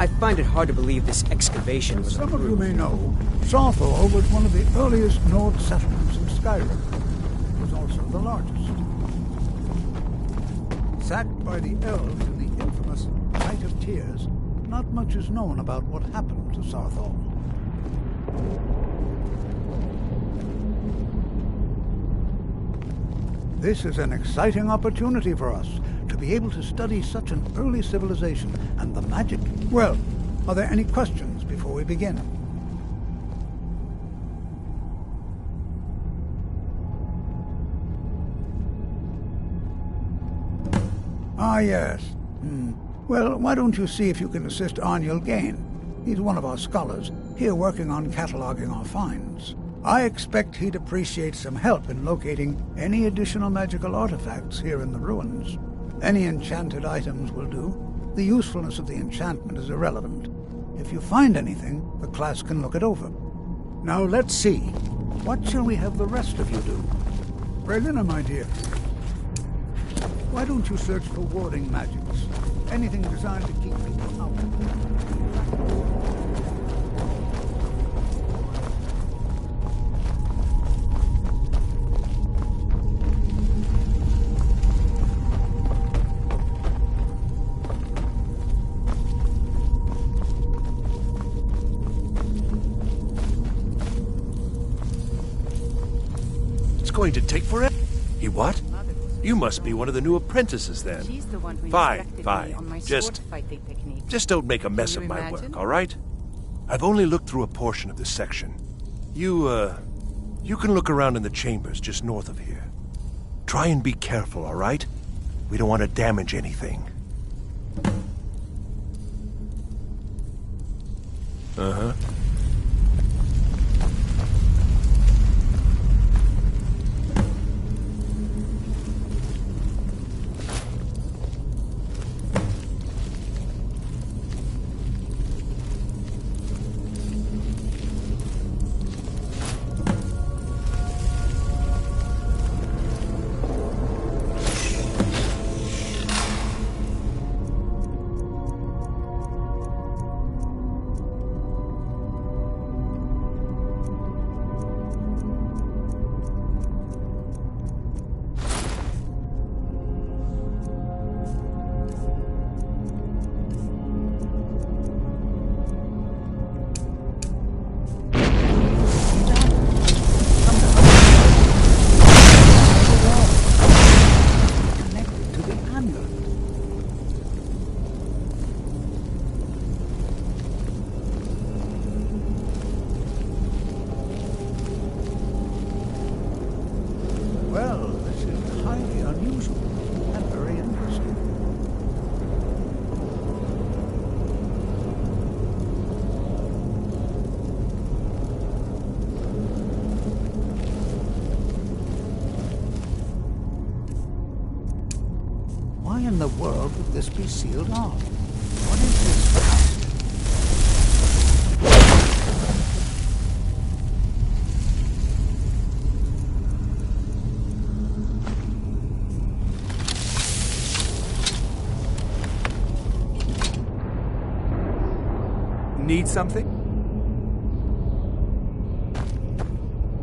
I find it hard to believe this excavation was Some of you may know, Sawthor was one of the earliest Nord settlements in Skyream. It was also the largest. Sacked by the elves in the infamous Night of Tears, not much is known about what happened to Sawthor. This is an exciting opportunity for us to be able to study such an early civilization and the magic. Well, are there any questions before we begin? Ah, yes. Well, why don't you see if you can assist Arniel Gain? He's one of our scholars, here working on cataloging our finds. I expect he'd appreciate some help in locating any additional magical artifacts here in the ruins. Any enchanted items will do. The usefulness of the enchantment is irrelevant. If you find anything, the class can look it over. Now let's see. What shall we have the rest of you do? Brelina, my dear. Why don't you search for warding magics? Anything designed to keep people out. Going to take forever. He what? You must be one of the new apprentices then. Fine. Just don't make a mess of my work, all right? I've only looked through a portion of this section. You can look around in the chambers just north of here. Try and be careful, all right? We don't want to damage anything. Uh-huh. Why in the world would this be sealed off? What is this past? Need something?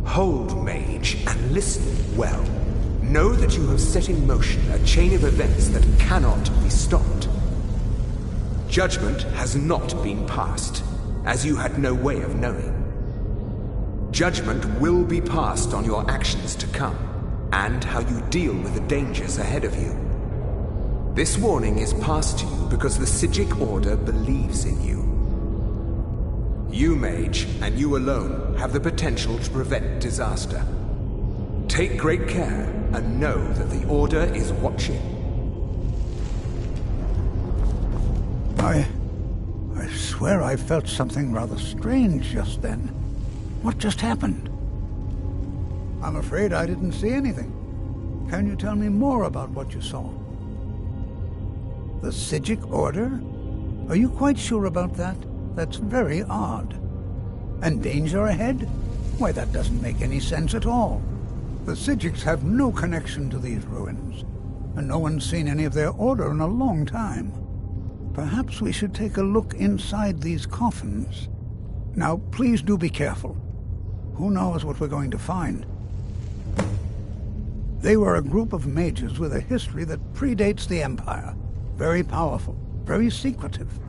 Hold, mage, and listen well. Know that you have set in motion a chain of events that cannot be stopped. Judgment has not been passed, as you had no way of knowing. Judgment will be passed on your actions to come, and how you deal with the dangers ahead of you. This warning is passed to you because the Psijic Order believes in you. You, mage, and you alone, have the potential to prevent disaster. Take great care, and know that the Order is watching. I swear I felt something rather strange just then. What just happened? I'm afraid I didn't see anything. Can you tell me more about what you saw? The Psijic Order? Are you quite sure about that? That's very odd. And danger ahead? Why, that doesn't make any sense at all. The Psijics have no connection to these ruins, and no one's seen any of their order in a long time. Perhaps we should take a look inside these coffins. Now, please do be careful. Who knows what we're going to find? They were a group of mages with a history that predates the Empire. Very powerful, very secretive.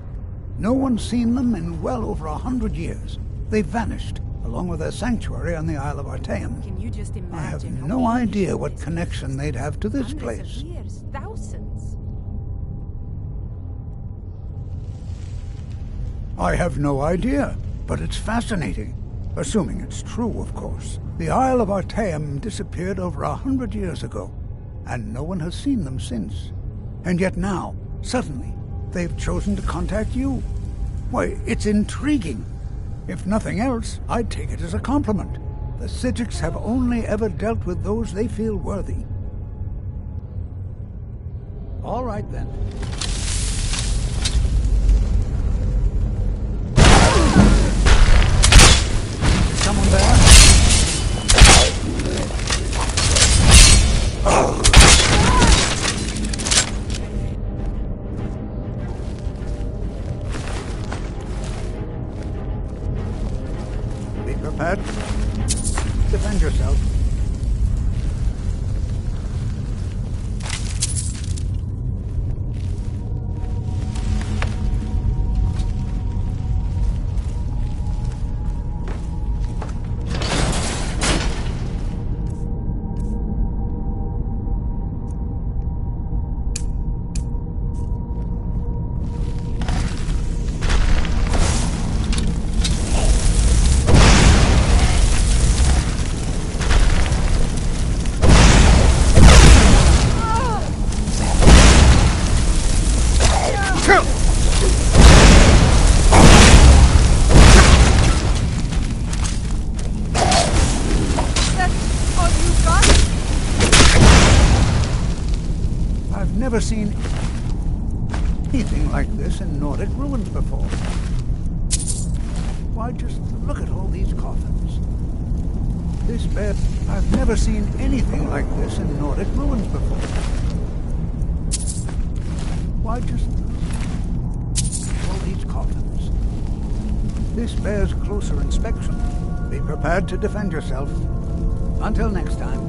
No one's seen them in well over 100 years. They vanished, along with their sanctuary on the Isle of Artaeum. Can you just imagine? I have no idea what connection they'd have to this Hundreds of place. years, thousands. I have no idea, but it's fascinating. Assuming it's true, of course. The Isle of Artaeum disappeared over 100 years ago, and no one has seen them since. And yet now, suddenly, they've chosen to contact you. Why, it's intriguing. If nothing else, I'd take it as a compliment. The Psijics have only ever dealt with those they feel worthy. All right, then. Someone there? Be prepared. Defend yourself. I've never seen anything like this in Nordic ruins before. Why, just look at all these coffins. This bed, I've never seen anything like this in Nordic ruins before. Why, just all these coffins. This bears closer inspection. Be prepared to defend yourself. Until next time.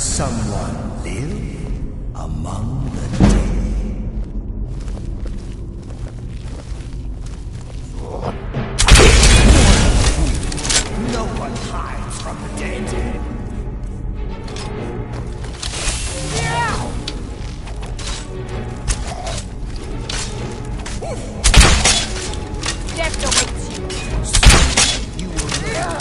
someone live among the dead? No one hides from the dead. Death awaits you. You will never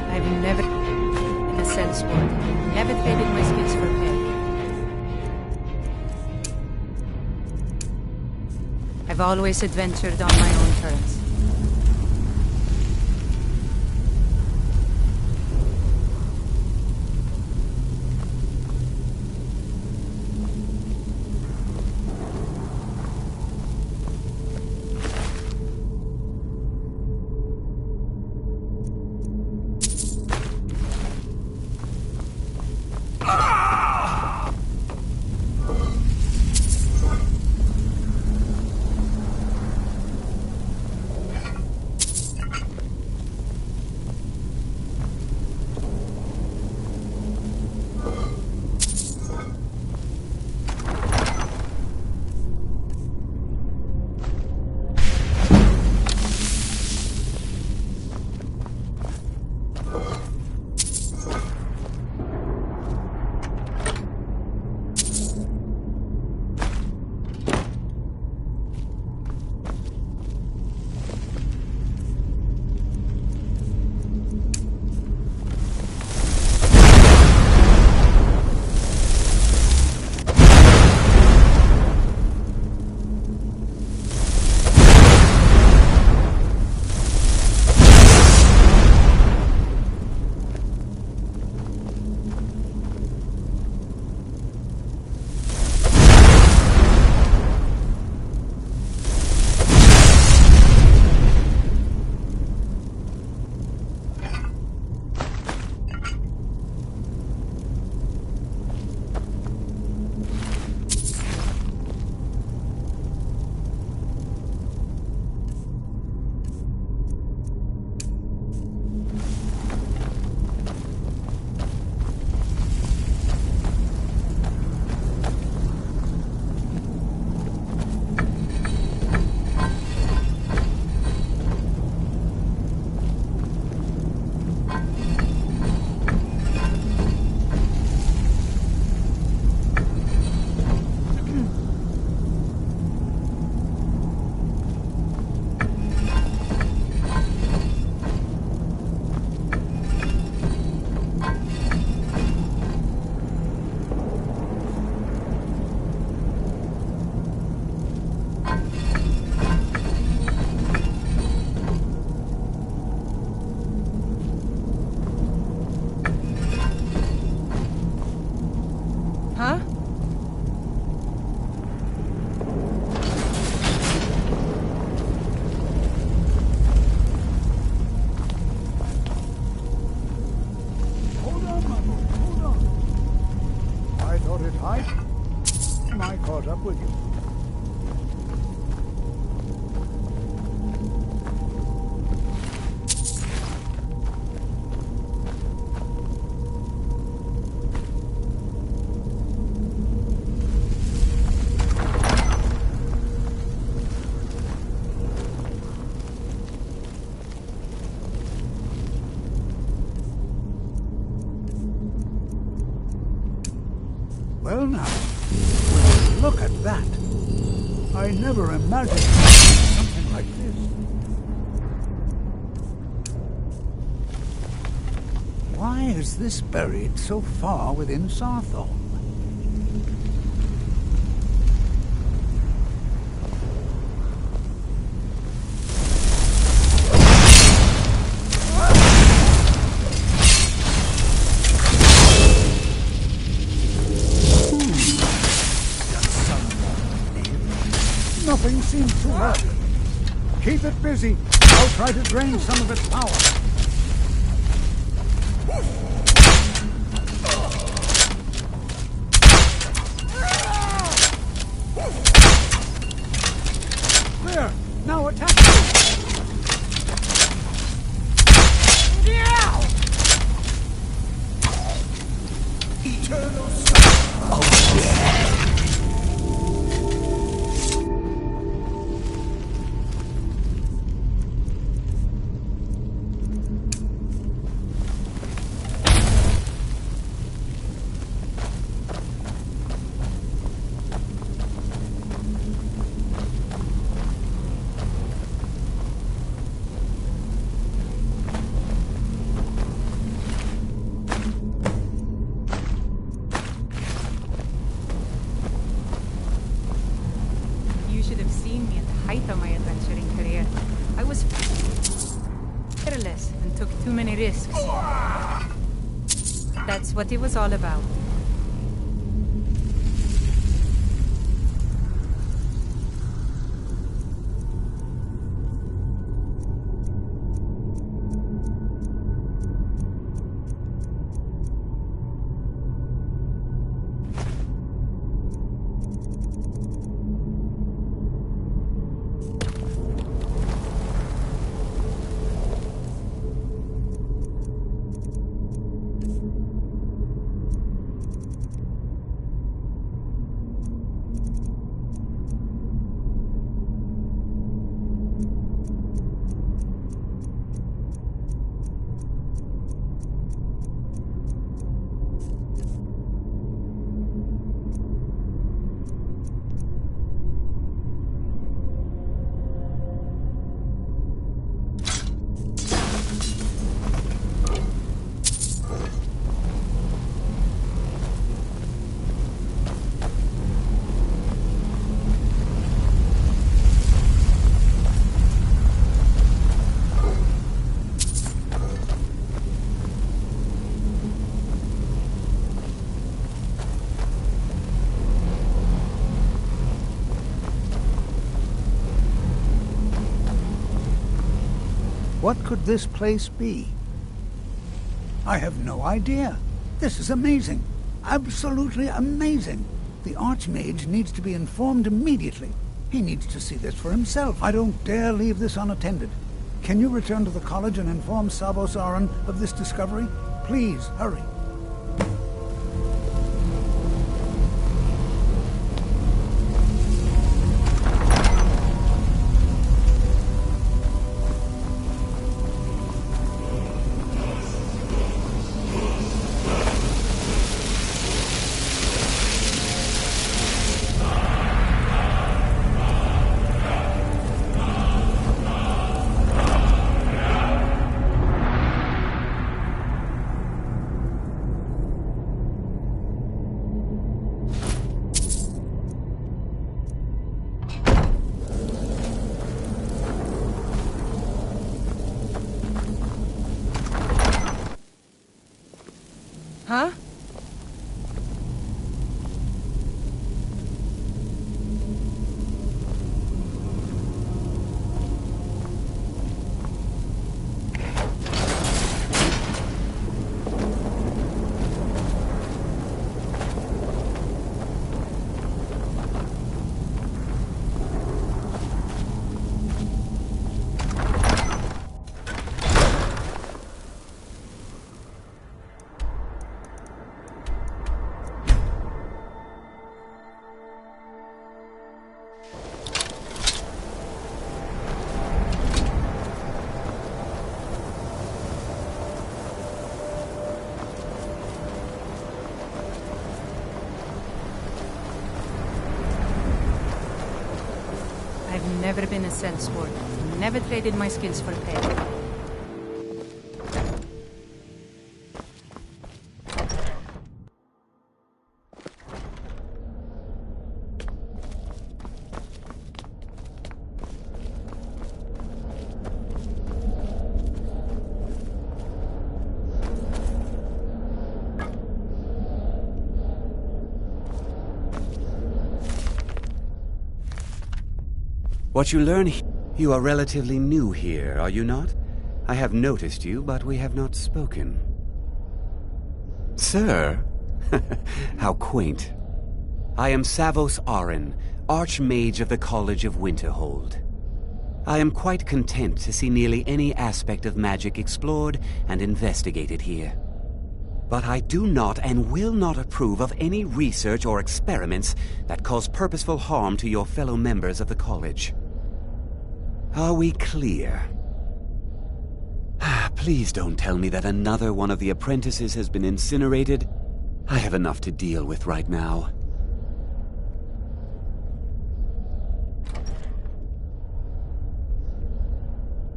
I've never, in a sense, never traded my skills for pay. I've always adventured on my own terms. Huh? Hold on, my boy, hold on. I thought it high. I caught up with you. Well now, look at that. I never imagined something like this. Why is this buried so far within Sarthol? Nothing seems to work. Keep it busy. I'll try to drain some of its power. height of my adventuring career, I was careless and took too many risks. That's what it was all about. What could this place be? I have no idea. This is amazing. Absolutely amazing. The Archmage needs to be informed immediately. He needs to see this for himself. I don't dare leave this unattended. Can you return to the college and inform Savos Aran of this discovery? Please, hurry. Huh? I've never been a sense ward. Never traded my skills for pay. What you learn you are relatively new here, are you not? I have noticed you, but we have not spoken. Sir? How quaint. I am Savos Aran, Archmage of the College of Winterhold. I am quite content to see nearly any aspect of magic explored and investigated here. But I do not and will not approve of any research or experiments that cause purposeful harm to your fellow members of the college. Are we clear? Please don't tell me that another one of the apprentices has been incinerated. I have enough to deal with right now.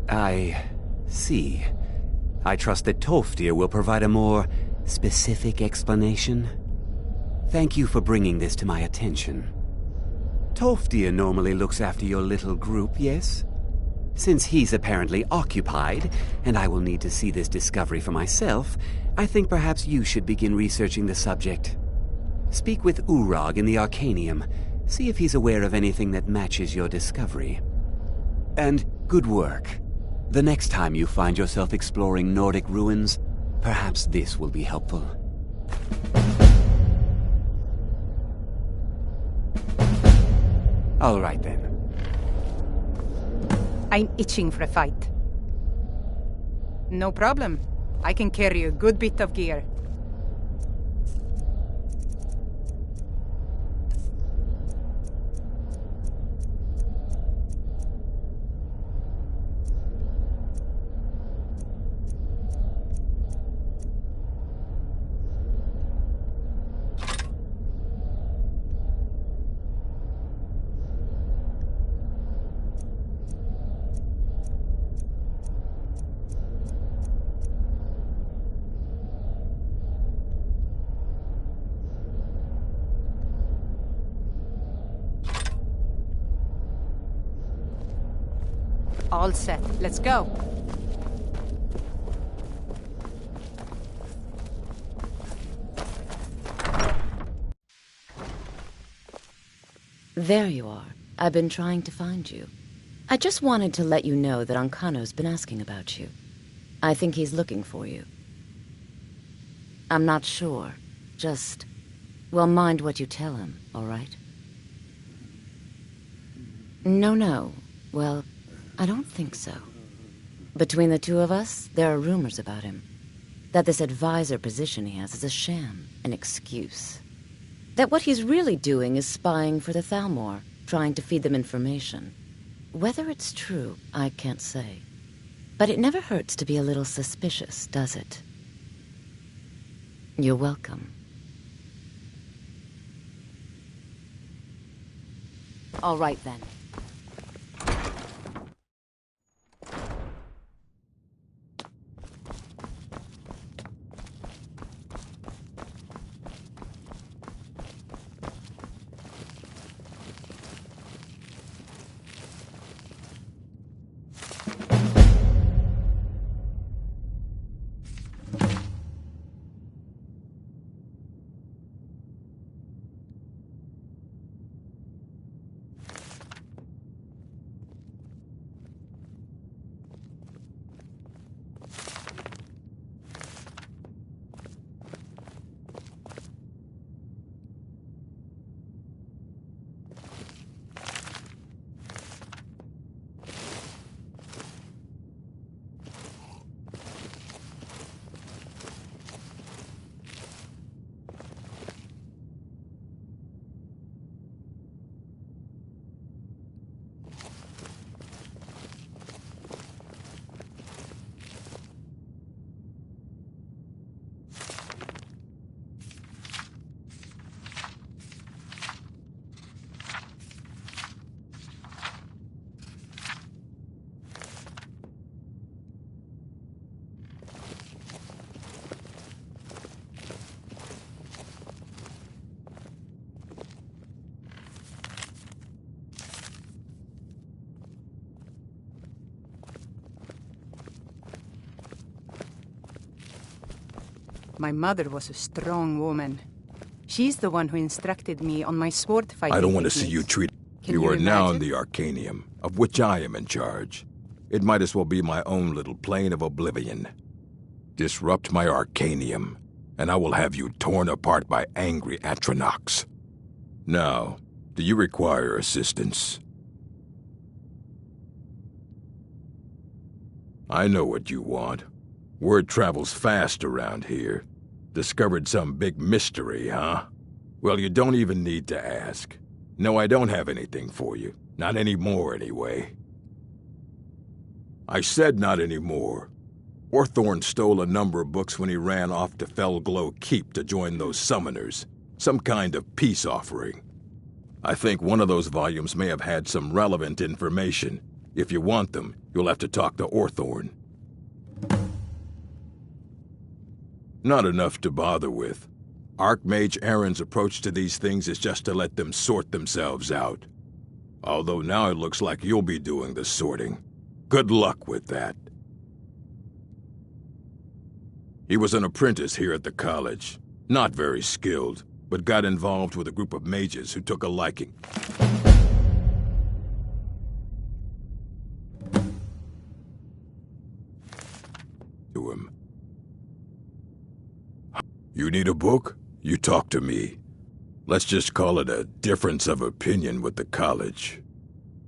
I see. I trust that Tolfdir will provide a more specific explanation. Thank you for bringing this to my attention. Tolfdir normally looks after your little group, yes? Since he's apparently occupied, and I will need to see this discovery for myself, I think perhaps you should begin researching the subject. Speak with Urag in the Arcanium. See if he's aware of anything that matches your discovery. And good work. The next time you find yourself exploring Nordic ruins, perhaps this will be helpful. All right then. I'm itching for a fight. No problem. I can carry a good bit of gear. All set. Let's go. There you are. I've been trying to find you. I just wanted to let you know that Ancano's been asking about you. I think he's looking for you. I'm not sure. Just, well, mind what you tell him, all right? No. Well, I don't think so. Between the two of us, there are rumors about him. That this advisor position he has is a sham, an excuse. That what he's really doing is spying for the Thalmor, trying to feed them information. Whether it's true, I can't say. But it never hurts to be a little suspicious, does it? You're welcome. All right, then. My mother was a strong woman. She's the one who instructed me on my sword fighting I don't want to see techniques. you treat... Can You are now in imagine? the Arcanium, of which I am in charge. It might as well be my own little plane of oblivion. Disrupt my Arcanium, and I will have you torn apart by angry Atronachs. Now, do you require assistance? I know what you want. Word travels fast around here. Discovered some big mystery, huh? Well, you don't even need to ask. No, I don't have anything for you. Not anymore, anyway. I said not anymore. Orthorn stole a number of books when he ran off to Felglow Keep to join those summoners. Some kind of peace offering. I think one of those volumes may have had some relevant information. If you want them, you'll have to talk to Orthorn. Not enough to bother with. Archmage Aaron's approach to these things is just to let them sort themselves out. Although now it looks like you'll be doing the sorting. Good luck with that. He was an apprentice here at the college. Not very skilled, but got involved with a group of mages who took a liking to him. You need a book? You talk to me. Let's just call it a difference of opinion with the college.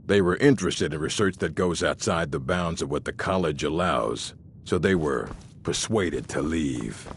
They were interested in research that goes outside the bounds of what the college allows, so they were persuaded to leave.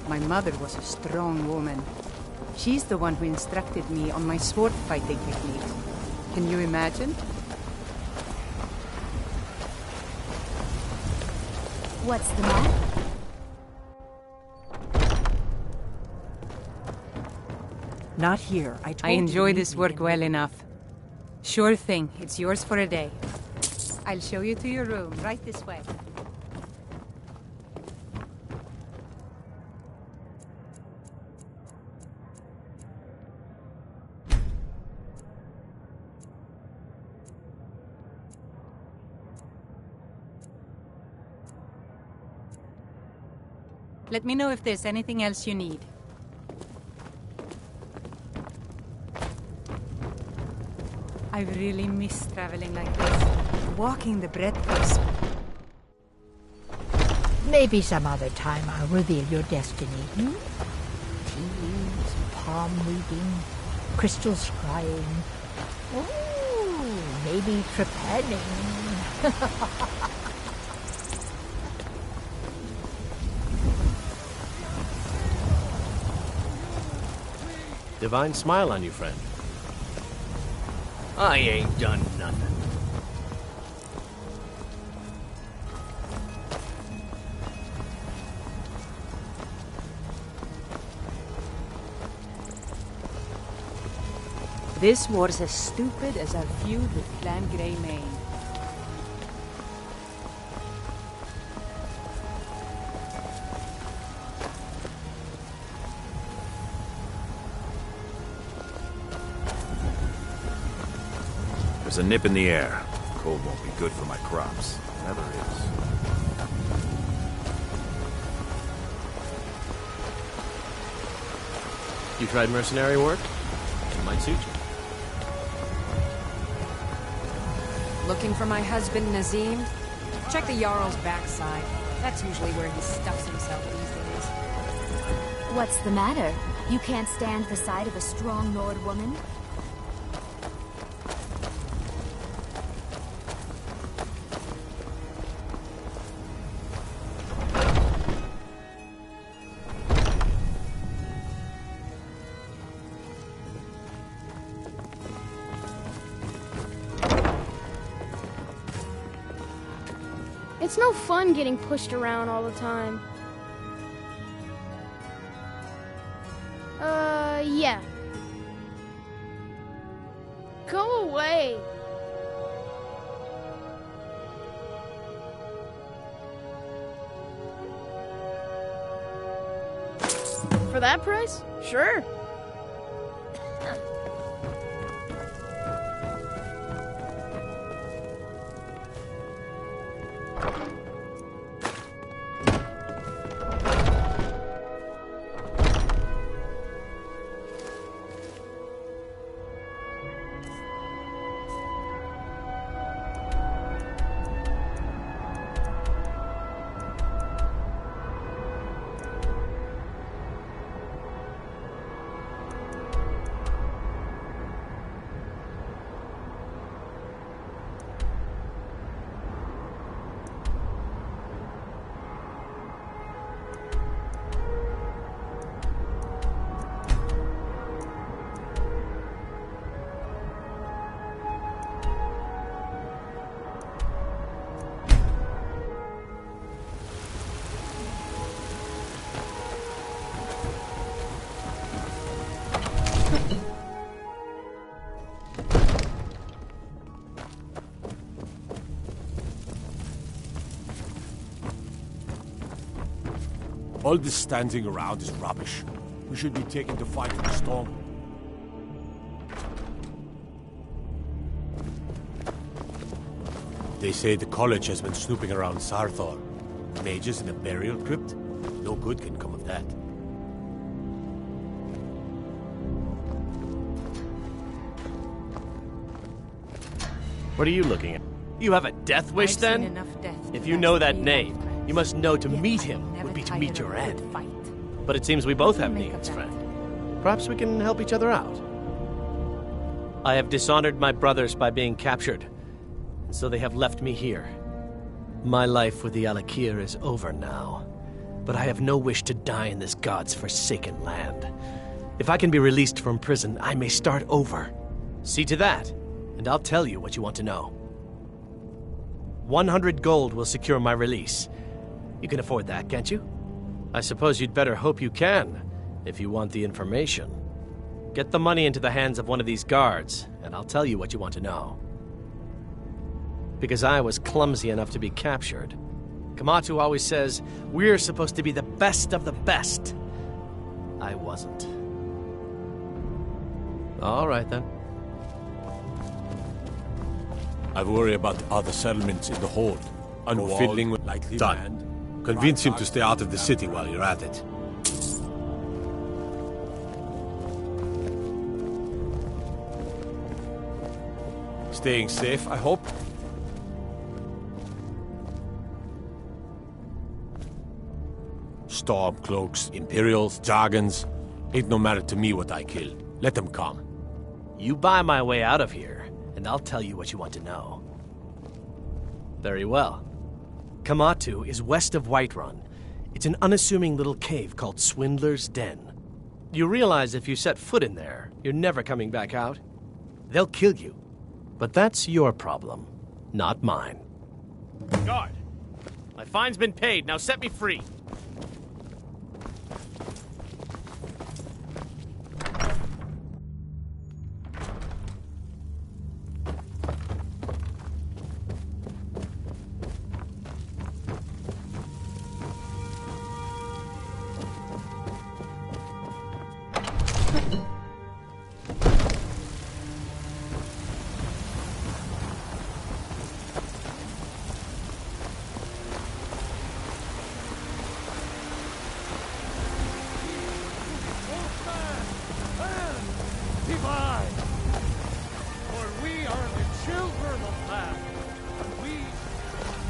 My mother was a strong woman. She's the one who instructed me on my sword fighting techniques. Can you imagine? What's the matter? Not here. I enjoy this work well enough. Sure thing. It's yours for a day. I'll show you to your room, right this way. Let me know if there's anything else you need. I really miss traveling like this. Walking the breadth. Maybe some other time I'll reveal your destiny. Teas, palm reading, crystal scrying. Oh, maybe trepanning. Divine smile on you, friend. I ain't done nothing. This war's as stupid as our feud with Clan Greymane. There's a nip in the air. Cold won't be good for my crops. Never is. You tried mercenary work? It might suit you. Looking for my husband, Nazim? Check the Jarl's backside. That's usually where he stuffs himself these days. What's the matter? You can't stand the sight of a strong Nord woman? It's no fun getting pushed around all the time. Yeah. Go away. For that price? Sure. All this standing around is rubbish. We should be taking the fight to the storm. They say the college has been snooping around Sarthor. Mages in a burial crypt? No good can come of that. What are you looking at? You have a death wish, I've then? seen enough death If to you last know that me name, lifetimes. you must know to Yet meet I'm him never would be to tired meet of your a good end. fight. But it seems we both have Make of needs, that. friend. Perhaps we can help each other out. I have dishonored my brothers by being captured, so they have left me here. My life with the Alakir is over now, but I have no wish to die in this god's forsaken land. If I can be released from prison, I may start over. See to that, and I'll tell you what you want to know. 100 gold will secure my release. You can afford that, can't you? I suppose you'd better hope you can, if you want the information. Get the money into the hands of one of these guards, and I'll tell you what you want to know. Because I was clumsy enough to be captured, Kamatu always says, we're supposed to be the best of the best. I wasn't. All right, then. I worry about the other settlements in the hold. Unwalled, Fiddling with likely done. land. Convince him to stay out of the city while you're at it. Staying safe, I hope? Stormcloaks, Imperials, Jargons. Ain't no matter to me what I kill. Let them come. You buy my way out of here, and I'll tell you what you want to know. Very well. Kamatu is west of Whiterun. It's an unassuming little cave called Swindler's Den. You realize if you set foot in there, you're never coming back out? They'll kill you. But that's your problem, not mine. Guard! My fine's been paid, now set me free!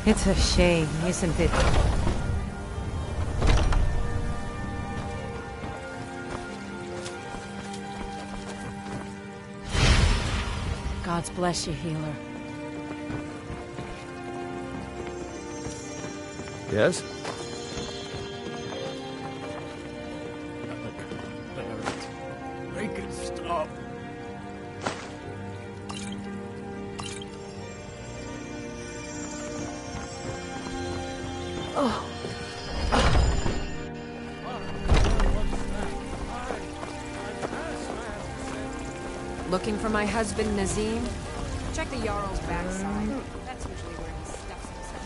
It's a shame, isn't it? God's bless you, healer. Yes? Make it stop. Oh. Looking for my husband, Nazim? Check the Jarl's backside. That's usually where he stuffs himself.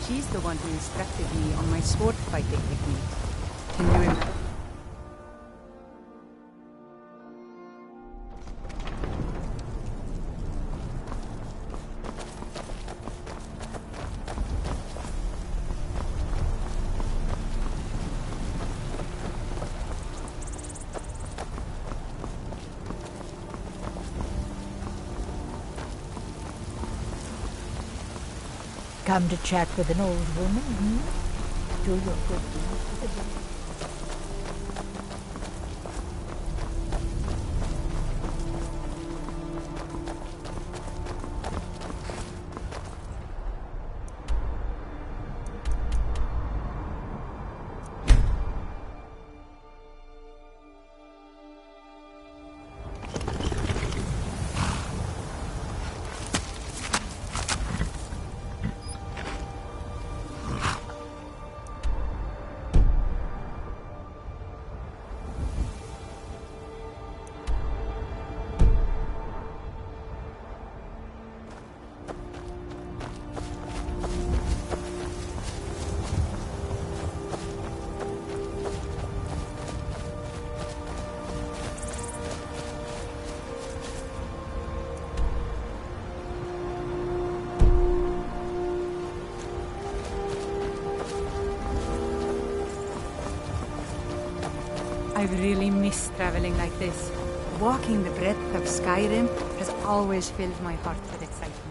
She's the one who instructed me on my sword fighting technique. Can you remember? Come to chat with an old woman, Do your good deeds for the day. I've really missed traveling like this. Walking the breadth of Skyrim has always filled my heart with excitement.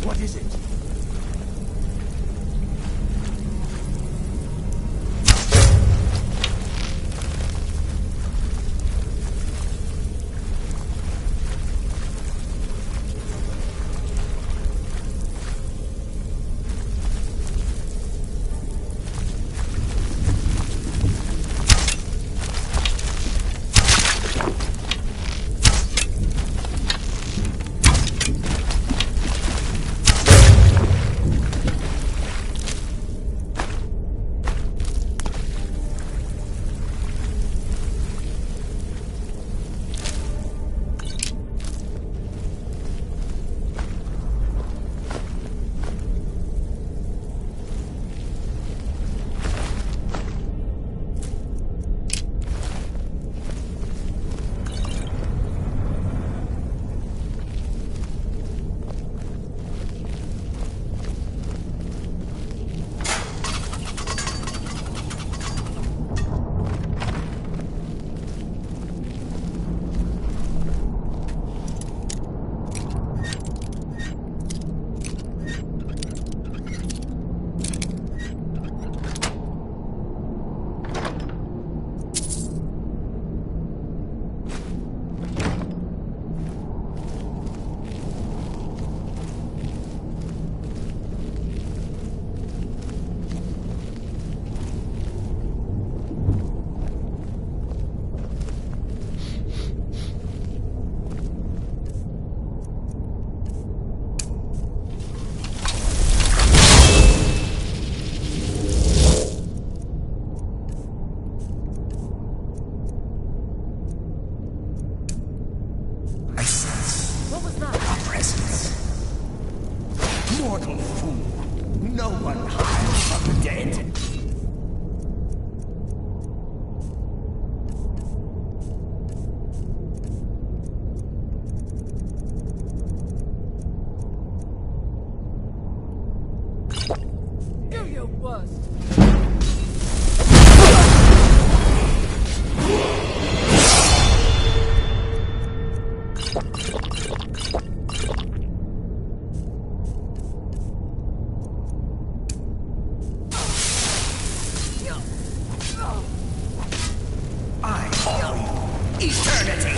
What is it? Mortal fool. No one hides from the dead. Do your worst. I owe you eternity.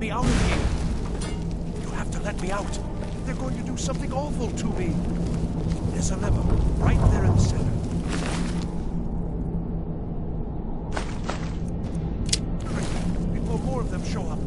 me out of here. You have to let me out. They're going to do something awful to me. There's a lever right there in the center. Before more of them show up.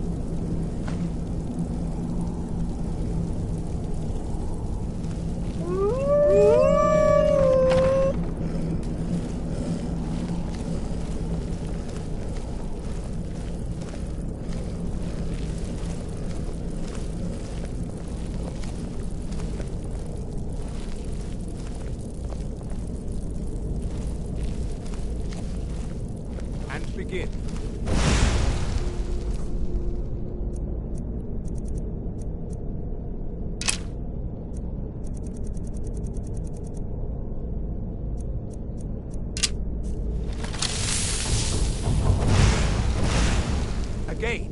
And begin. Again.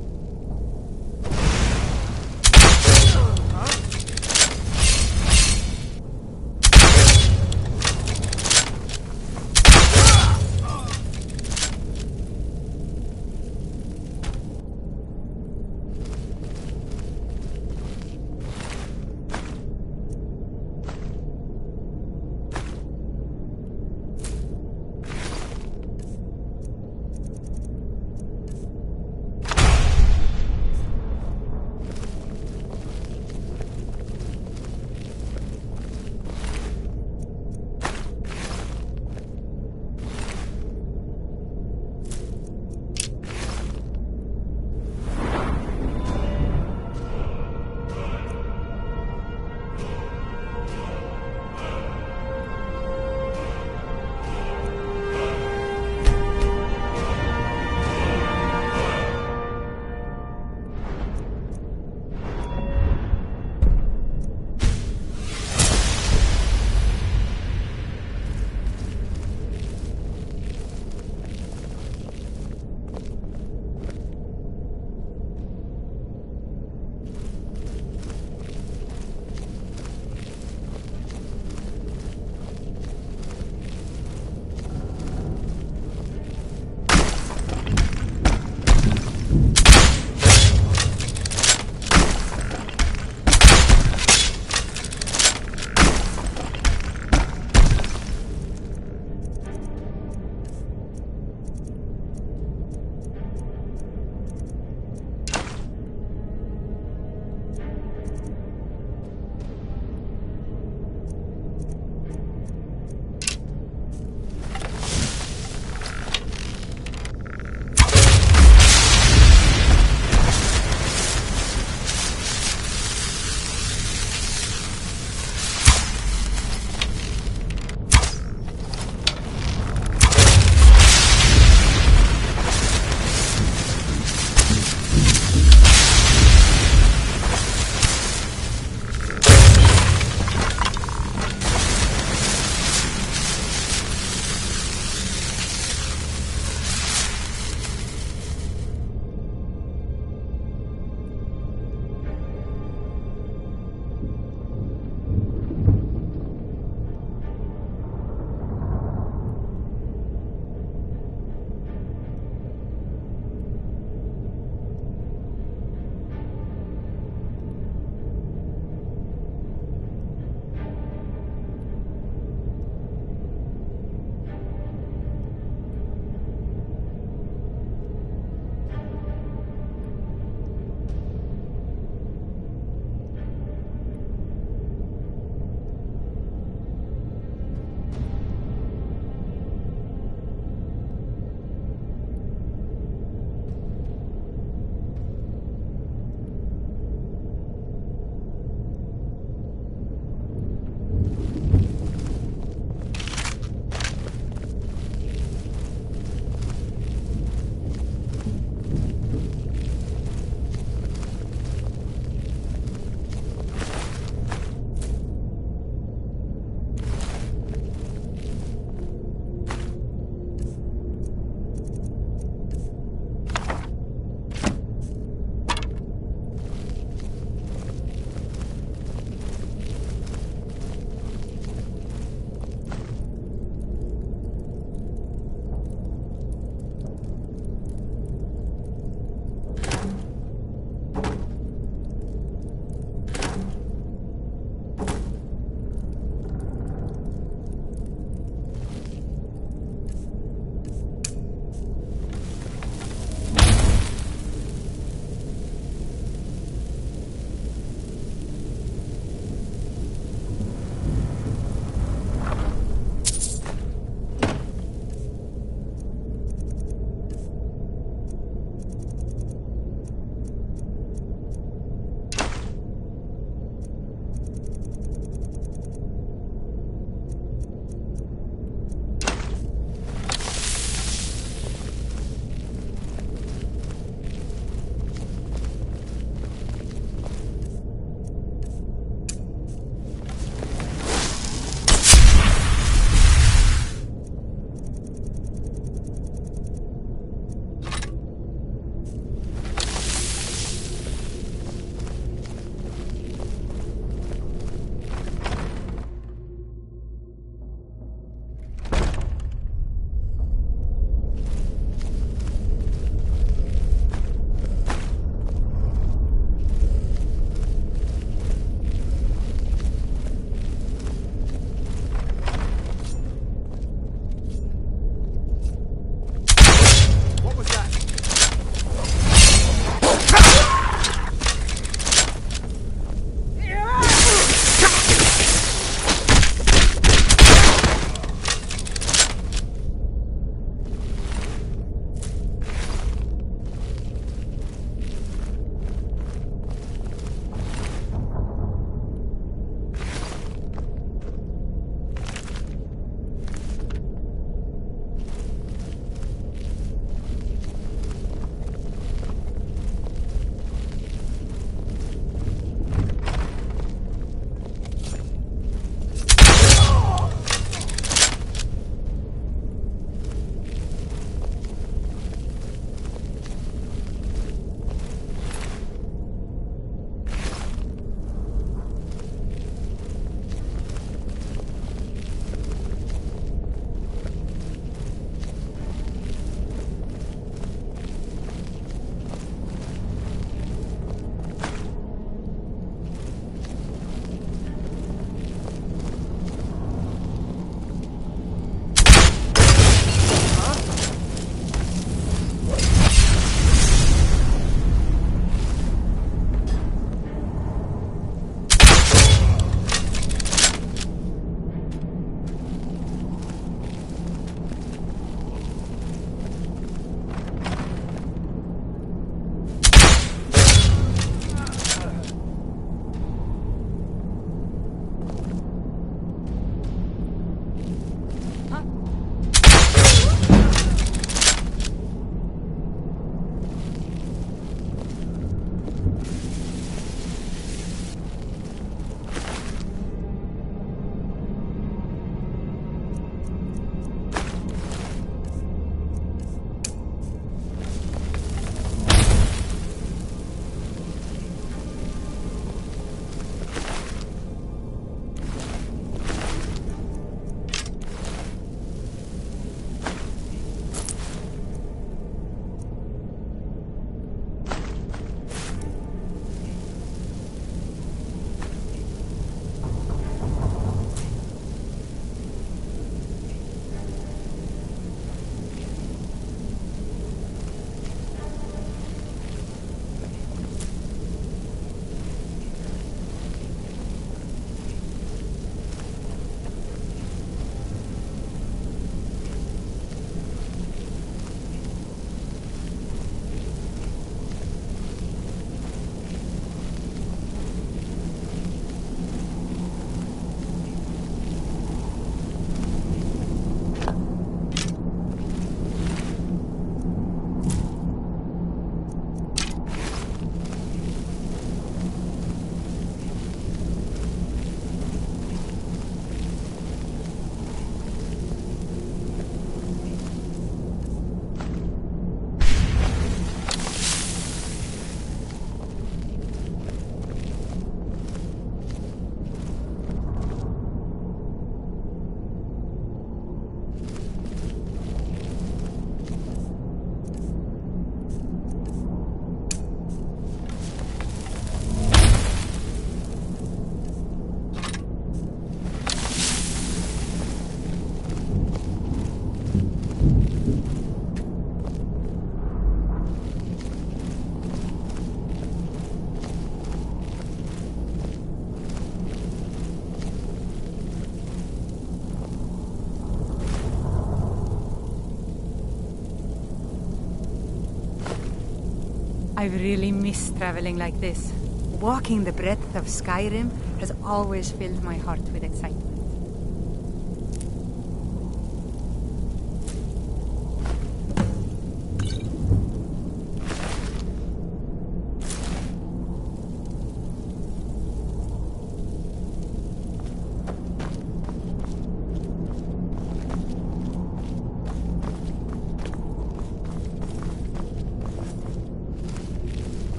I've really missed traveling like this. Walking the breadth of Skyrim has always filled my heart with excitement.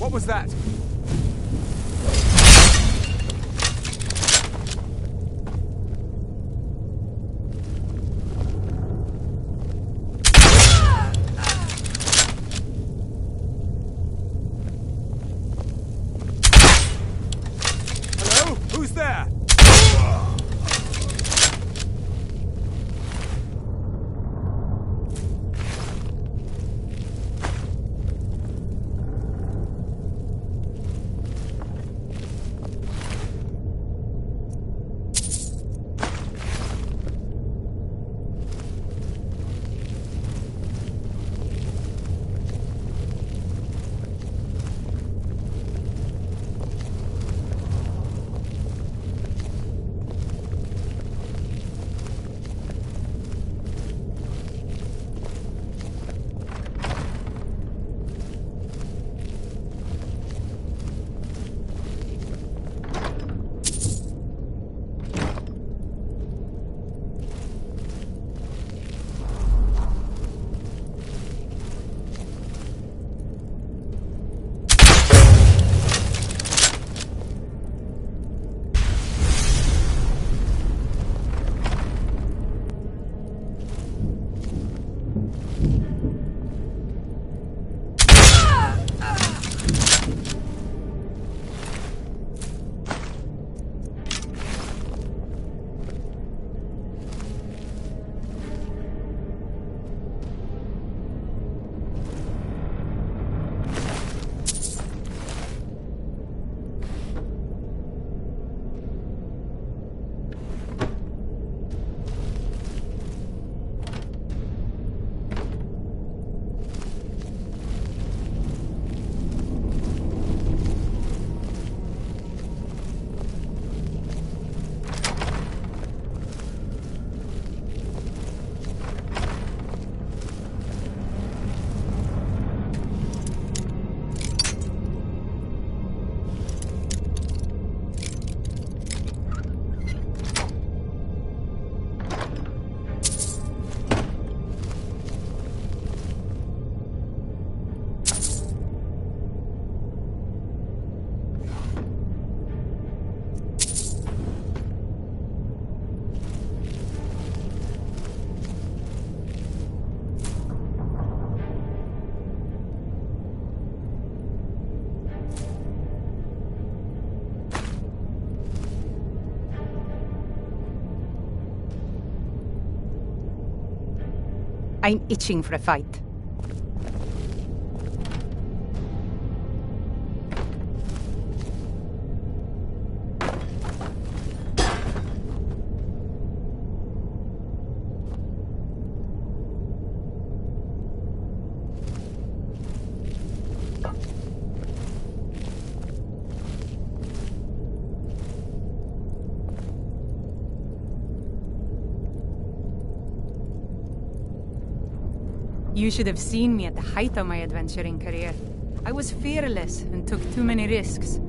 What was that? Hello? Who's there? I'm itching for a fight. You should have seen me at the height of my adventuring career. I was fearless and took too many risks.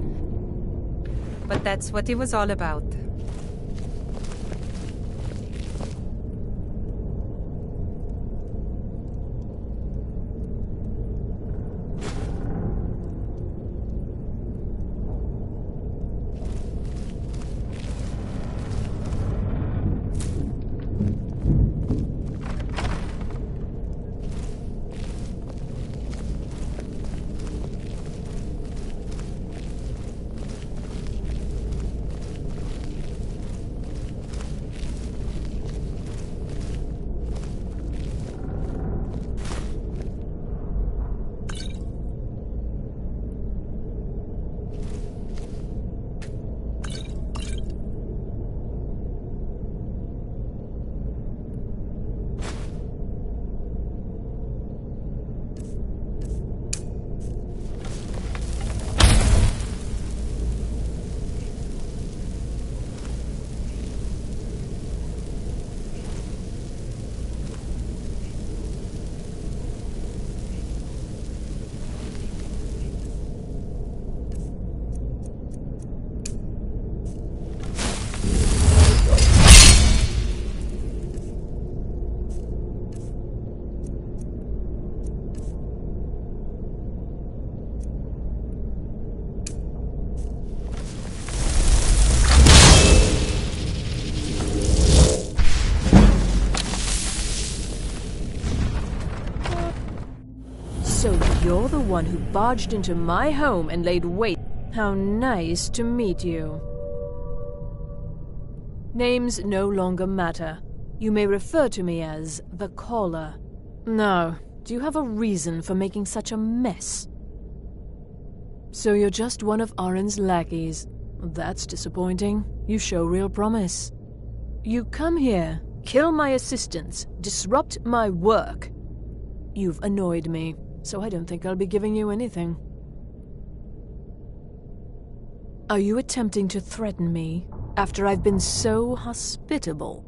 But that's what it was all about. one who barged into my home and laid waste. How nice to meet you. Names no longer matter. You may refer to me as the Caller. Now, do you have a reason for making such a mess? So you're just one of Arin's lackeys. That's disappointing. You show real promise. You come here, kill my assistants, disrupt my work. You've annoyed me, so I don't think I'll be giving you anything. Are you attempting to threaten me after I've been so hospitable?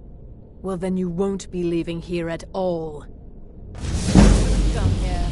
Well, then you won't be leaving here at all. Come here.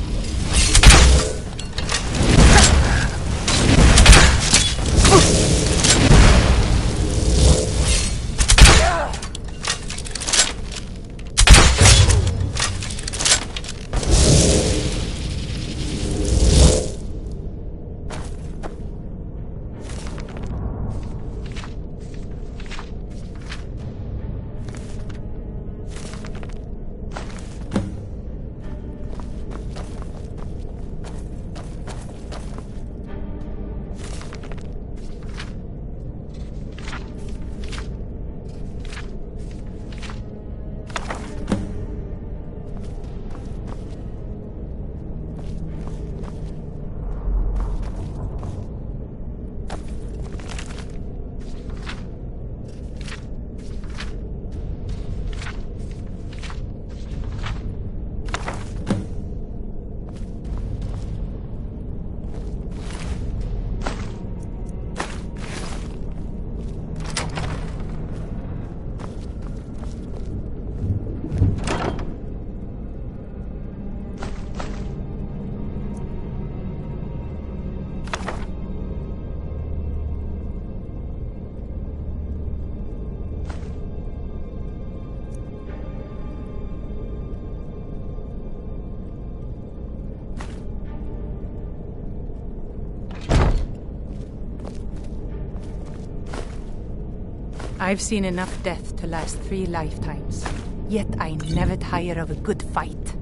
I've seen enough death to last 3 lifetimes. Yet I never tire of a good fight.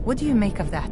What do you make of that?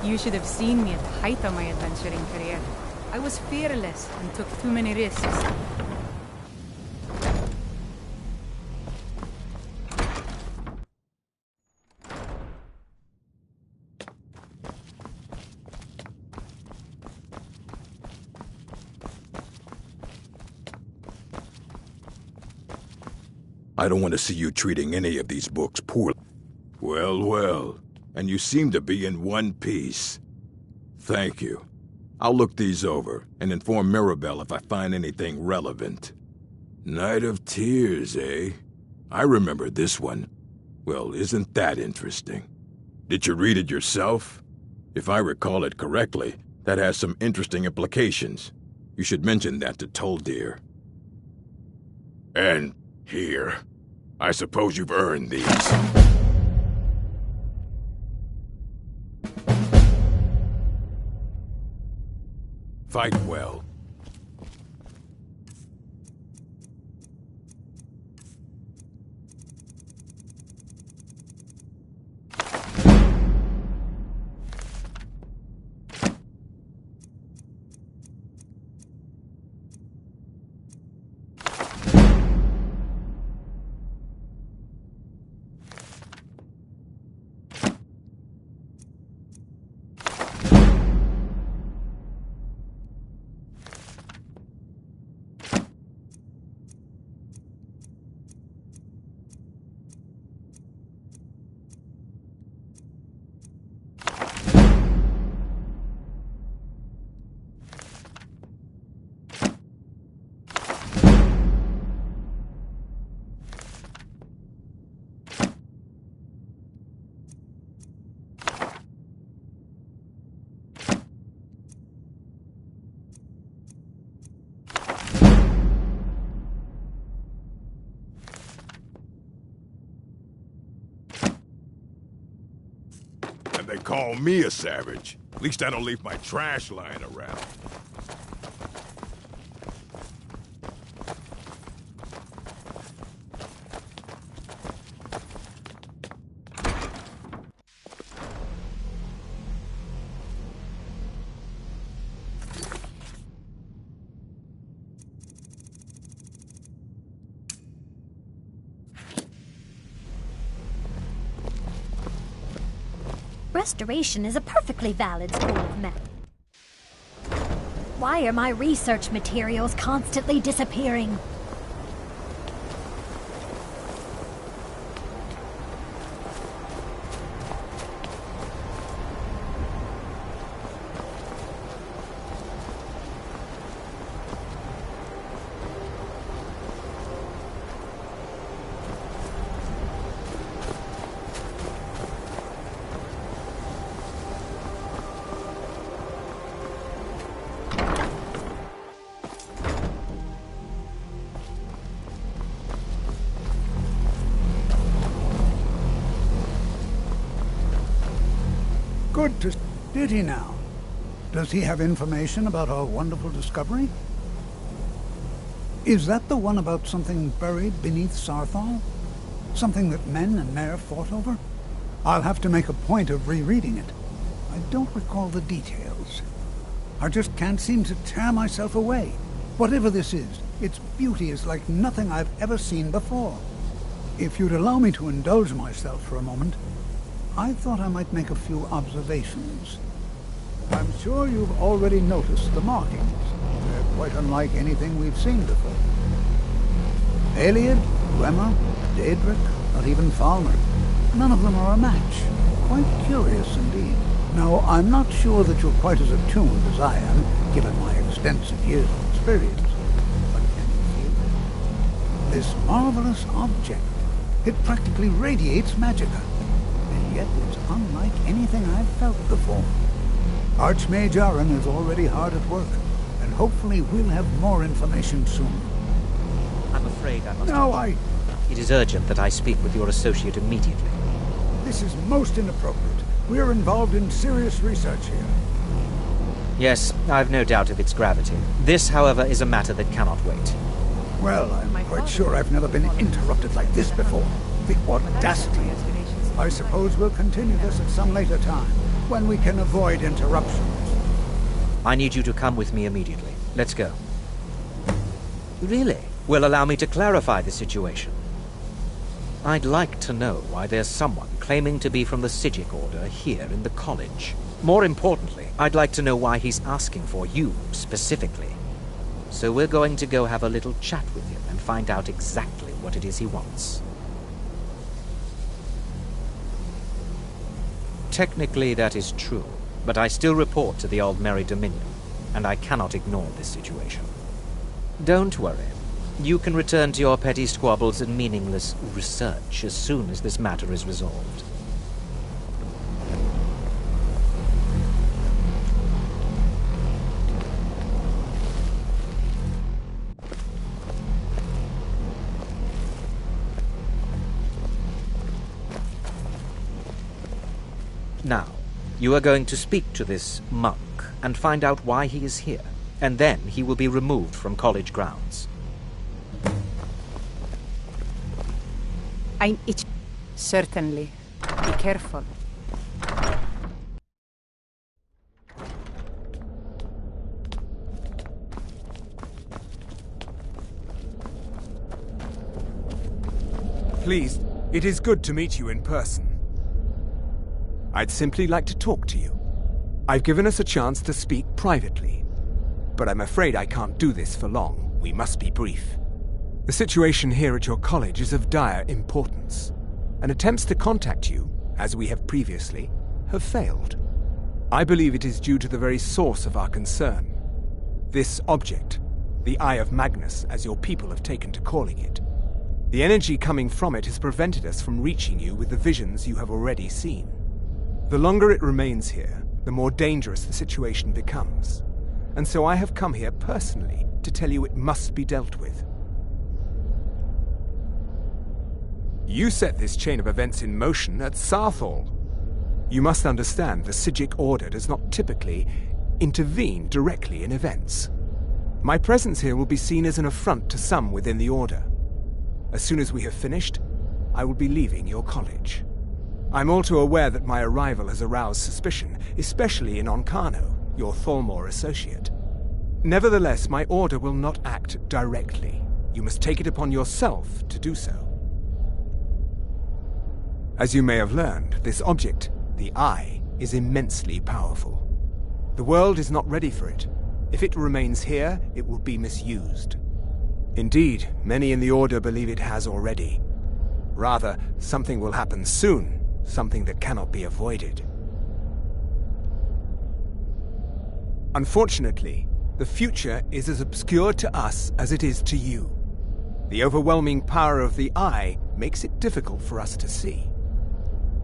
You should have seen me at the height of my adventuring career. I was fearless and took too many risks. I don't want to see you treating any of these books poorly. Well, well. And you seem to be in one piece. Thank you. I'll look these over and inform Mirabelle if I find anything relevant. Night of Tears, eh? I remember this one. Well, isn't that interesting? Did you read it yourself? If I recall it correctly, that has some interesting implications. You should mention that to Toldir. And here. I suppose you've earned these. Fight well. they call me a savage. At least I don't leave my trash lying around. Restoration is a perfectly valid school of method. Why are my research materials constantly disappearing? Good to... Did he now? Does he have information about our wonderful discovery? Is that the one about something buried beneath Sarthal? Something that men and Mare fought over? I'll have to make a point of rereading it. I don't recall the details. I just can't seem to tear myself away. Whatever this is, its beauty is like nothing I've ever seen before. If you'd allow me to indulge myself for a moment, I thought I might make a few observations. I'm sure you've already noticed the markings. They're quite unlike anything we've seen before. Aliad, Gwemmer, Daedric, not even Falmer. None of them are a match. Quite curious indeed. Now, I'm not sure that you're quite as attuned as I am, given my extensive years of experience. But can you feel it? This marvelous object. It practically radiates magicka. Yet it's unlike anything I've felt before. Archmage Aaron is already hard at work, and hopefully we'll have more information soon. I'm afraid I must... No, It is urgent that I speak with your associate immediately. This is most inappropriate. We're involved in serious research here. Yes, I've no doubt of its gravity. This, however, is a matter that cannot wait. Well, I'm quite sure I've never been interrupted like this before. The audacity. I suppose we'll continue this at some later time, when we can avoid interruptions. I need you to come with me immediately. Let's go. Really? Well, allow me to clarify the situation. I'd like to know why there's someone claiming to be from the Psijic Order here in the college. More importantly, I'd like to know why he's asking for you, specifically. So we're going to go have a little chat with him and find out exactly what it is he wants. Technically, that is true, but I still report to the Aldmeri Dominion, and I cannot ignore this situation. Don't worry. You can return to your petty squabbles and meaningless research as soon as this matter is resolved. Now, you are going to speak to this monk and find out why he is here, and then he will be removed from college grounds. Certainly. Be careful. Please, it is good to meet you in person. I'd simply like to talk to you. I've given us a chance to speak privately, but I'm afraid I can't do this for long. We must be brief. The situation here at your college is of dire importance, and attempts to contact you, as we have previously, have failed. I believe it is due to the very source of our concern. This object, the Eye of Magnus, as your people have taken to calling it. The energy coming from it has prevented us from reaching you with the visions you have already seen. The longer it remains here, the more dangerous the situation becomes. And so I have come here personally to tell you it must be dealt with. You set this chain of events in motion at Sarthal. You must understand the Psijic Order does not typically intervene directly in events. My presence here will be seen as an affront to some within the Order. As soon as we have finished, I will be leaving your college. I'm all too aware that my arrival has aroused suspicion, especially in Onkano, your Thalmor associate. Nevertheless, my Order will not act directly. You must take it upon yourself to do so. As you may have learned, this object, the Eye, is immensely powerful. The world is not ready for it. If it remains here, it will be misused. Indeed, many in the Order believe it has already. Rather, something will happen soon, something that cannot be avoided. Unfortunately, the future is as obscure to us as it is to you. The overwhelming power of the Eye makes it difficult for us to see.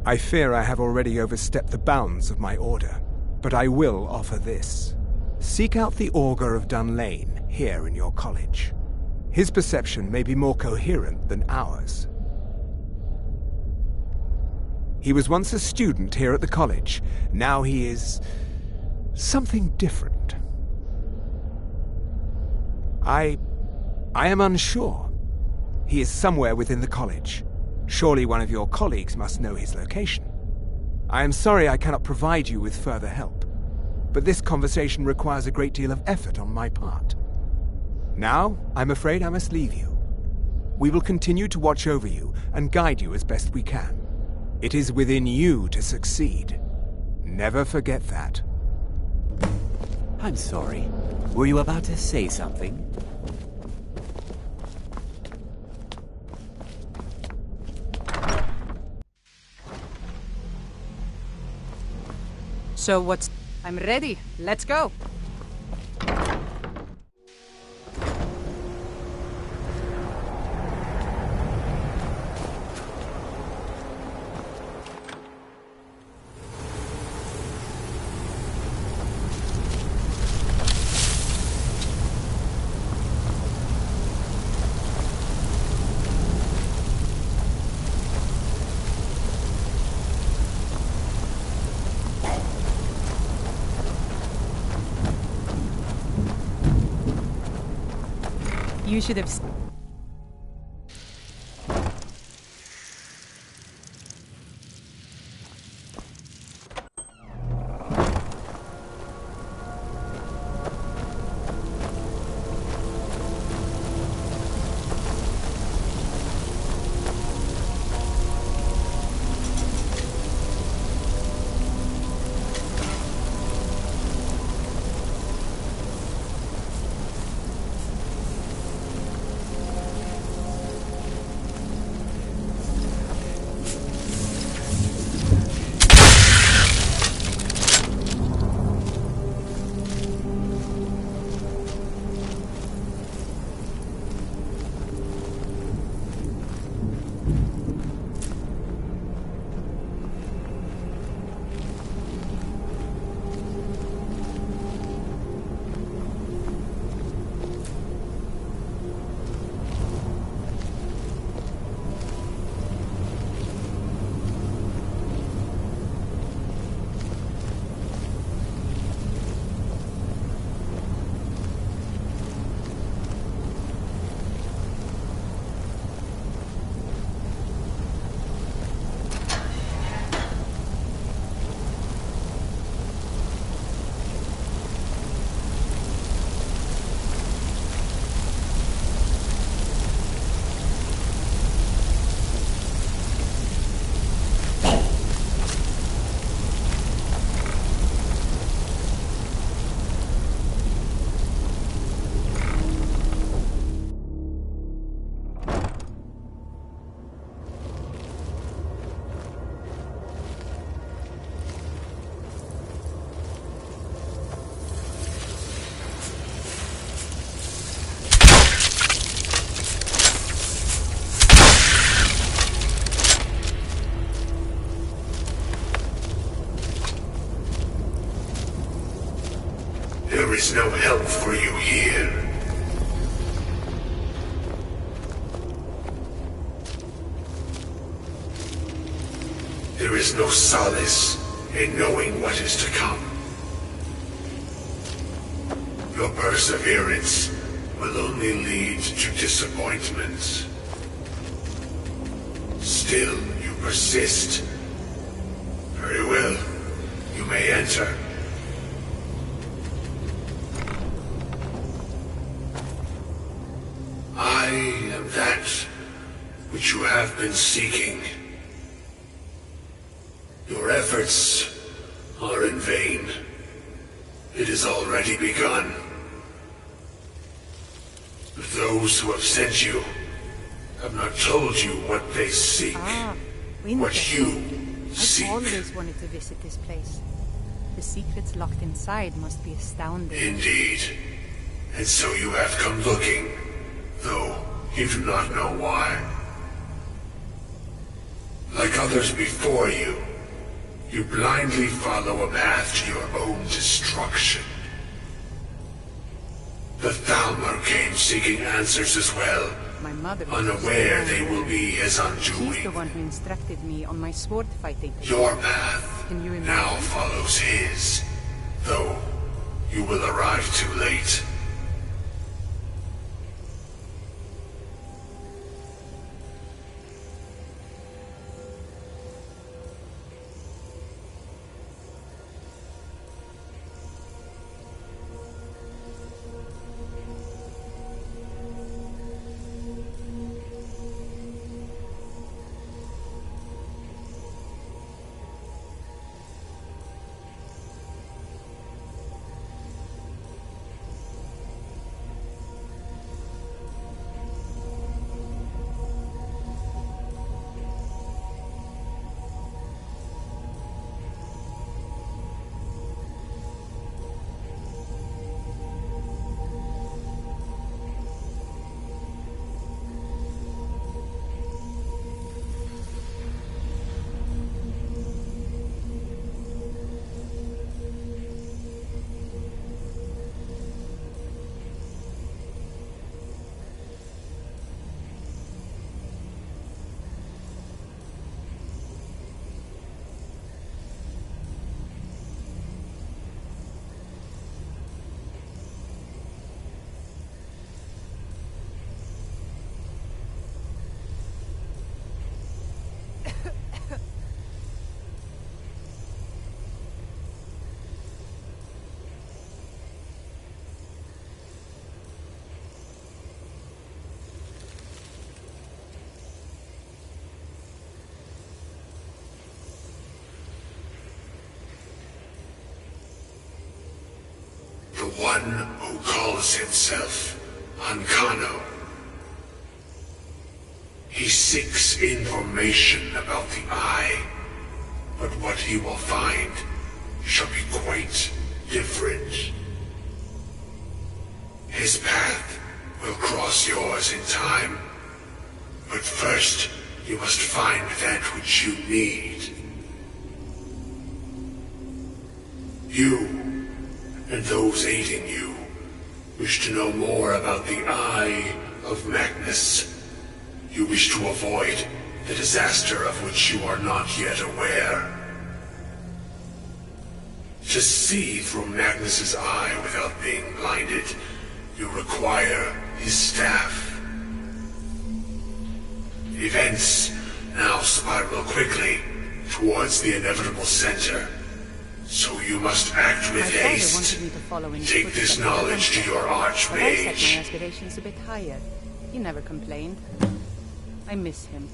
I fear I have already overstepped the bounds of my Order, but I will offer this. Seek out the Augur of Dunlane here in your college. His perception may be more coherent than ours. He was once a student here at the college. Now he is something different. I am unsure. He is somewhere within the college. Surely one of your colleagues must know his location. I am sorry I cannot provide you with further help, but this conversation requires a great deal of effort on my part. Now, I'm afraid I must leave you. We will continue to watch over you and guide you as best we can. It is within you to succeed. Never forget that. I'm sorry. Were you about to say something? So what's... I'm ready. Let's go. You should have... There is no help for you here. There is no solace in knowing what is to come. Your perseverance will only lead to disappointment. Still, you persist. Very well. You may enter. I am that which you have been seeking. Your efforts are in vain. It has already begun. Those who have sent you have not told you what they seek. What you seek. I've always wanted to visit this place. The secrets locked inside must be astounding. Indeed. And so you have come looking, though you do not know why. Like others before you, you blindly follow a path to your own destruction. The Thalmor came seeking answers as well, My mother was unaware they will be his undoing. She's the one who instructed me on my sword fighting. Your path Can you imagine? now follows his, though you will arrive too late. The one who calls himself Ancano. He seeks information about the Eye, but what he will find shall be quite different. His path will cross yours in time, but first you must find that which you need. You and those aiding you wish to know more about the Eye of Magnus. You wish to avoid the disaster of which you are not yet aware. To see through Magnus's eye without being blinded, you require his staff. Events now spiral quickly towards the inevitable center. So you must act with haste. Take this knowledge to your But I set my Archmage. aspirations a bit higher. He never complained. I miss him.